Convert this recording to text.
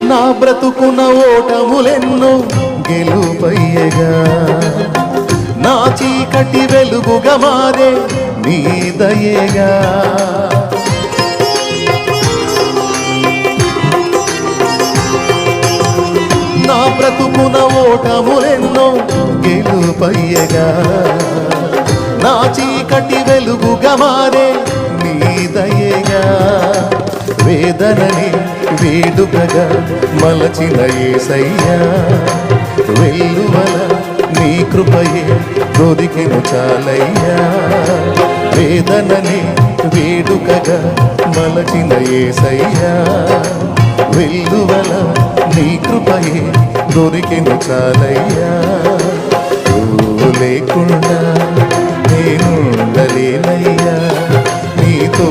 నా బ్రతుకున ఓటములెన్నో గెలుపయ్యగా, నా చీకటి వెలుగుగా మారే నీ దయేగా. నా బ్రతుకున ఓటములెన్నో గెలుపయ్యగా, నా చీకటి వెలుగుగా మారే నీ దయేగా. వేదనని వేడుకగా మలచిన యేసయ్యా, వెల్లువల నీ కృపయే దొరికెను చాలయ్యా. వేదనని వేడుకగా మలచిన యేసయ్యా, వెల్లువల నీ కృపయే దొరికెను చాలయ్యా. నువ్వు లేకుండా నేనుండలేనయ్యా, నీతో